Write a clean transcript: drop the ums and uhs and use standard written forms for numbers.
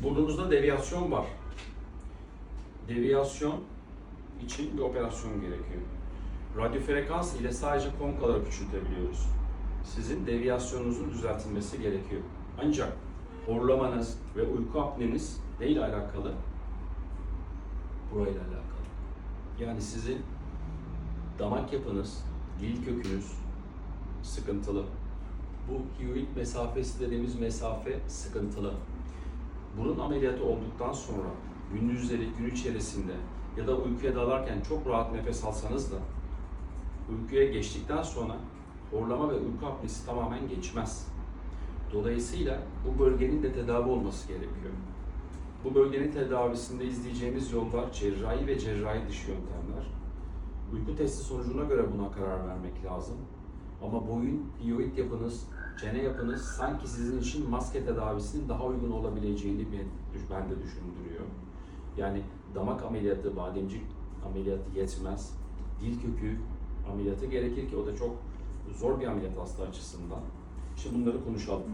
Burnunuzda deviyasyon var. Deviyasyon için bir operasyon gerekiyor. Radyo frekans ile sadece konkaları küçültebiliyoruz. Sizin deviyasyonunuzun düzeltilmesi gerekiyor. Ancak horlamanız ve uyku apneniz neyle alakalı? Burayla alakalı. Yani sizin damak yapınız, dil kökünüz sıkıntılı. Bu hyoid mesafesi dediğimiz mesafe sıkıntılı. Burun ameliyatı olduktan sonra gündüzleri, gün içerisinde ya da uykuya dalarken çok rahat nefes alsanız da uykuya geçtikten sonra horlama ve uyku apnesi tamamen geçmez. Dolayısıyla bu bölgenin de tedavi olması gerekiyor. Bu bölgenin tedavisinde izleyeceğimiz yollar cerrahi ve cerrahi dışı yöntemler. Uyku testi sonucuna göre buna karar vermek lazım. Ama boyun, hyoid yapınız, çene yapınız sanki sizin için maske tedavisinin daha uygun olabileceğini bende düşündürüyor. Yani damak ameliyatı, bademcik ameliyatı yetmez. Dil kökü ameliyatı gerekir ki o da çok zor bir ameliyat hasta açısından. Şimdi bunları konuşalım.